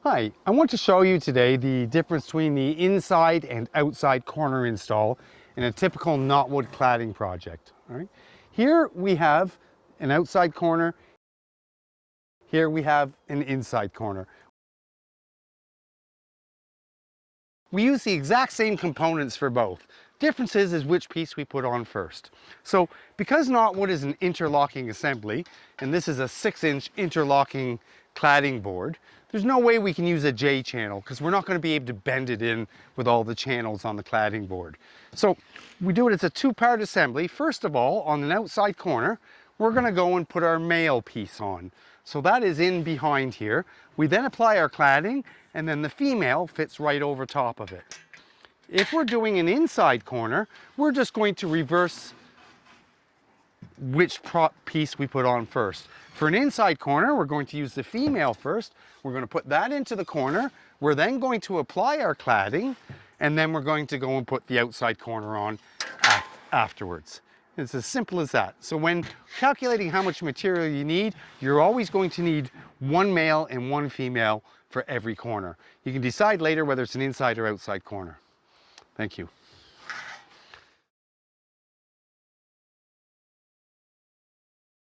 Hi, I want to show you today the difference between the inside and outside corner install in a typical knotwood cladding project. All right. Here we have an outside corner, here we have an inside corner. We use the exact same components for both. Difference is which piece we put on first. So because knotwood is an interlocking assembly, and this is a 6-inch interlocking cladding board, there's no way we can use a J channel because we're not going to be able to bend it in with all the channels on the cladding board. So we do it as a two-part assembly. First of all, on an outside corner, we're going to go and put our male piece on. So that is in behind here. We then apply our cladding, and then the female fits right over top of it. If we're doing an inside corner, we're just going to reverse which piece we put on first. For an inside corner, we're going to use the female first. We're going to put that into the corner. We're then going to apply our cladding, and then we're going to go and put the outside corner on afterwards. It's as simple as that. So when calculating how much material you need, you're always going to need one male and one female for every corner. You can decide later whether it's an inside or outside corner. Thank you.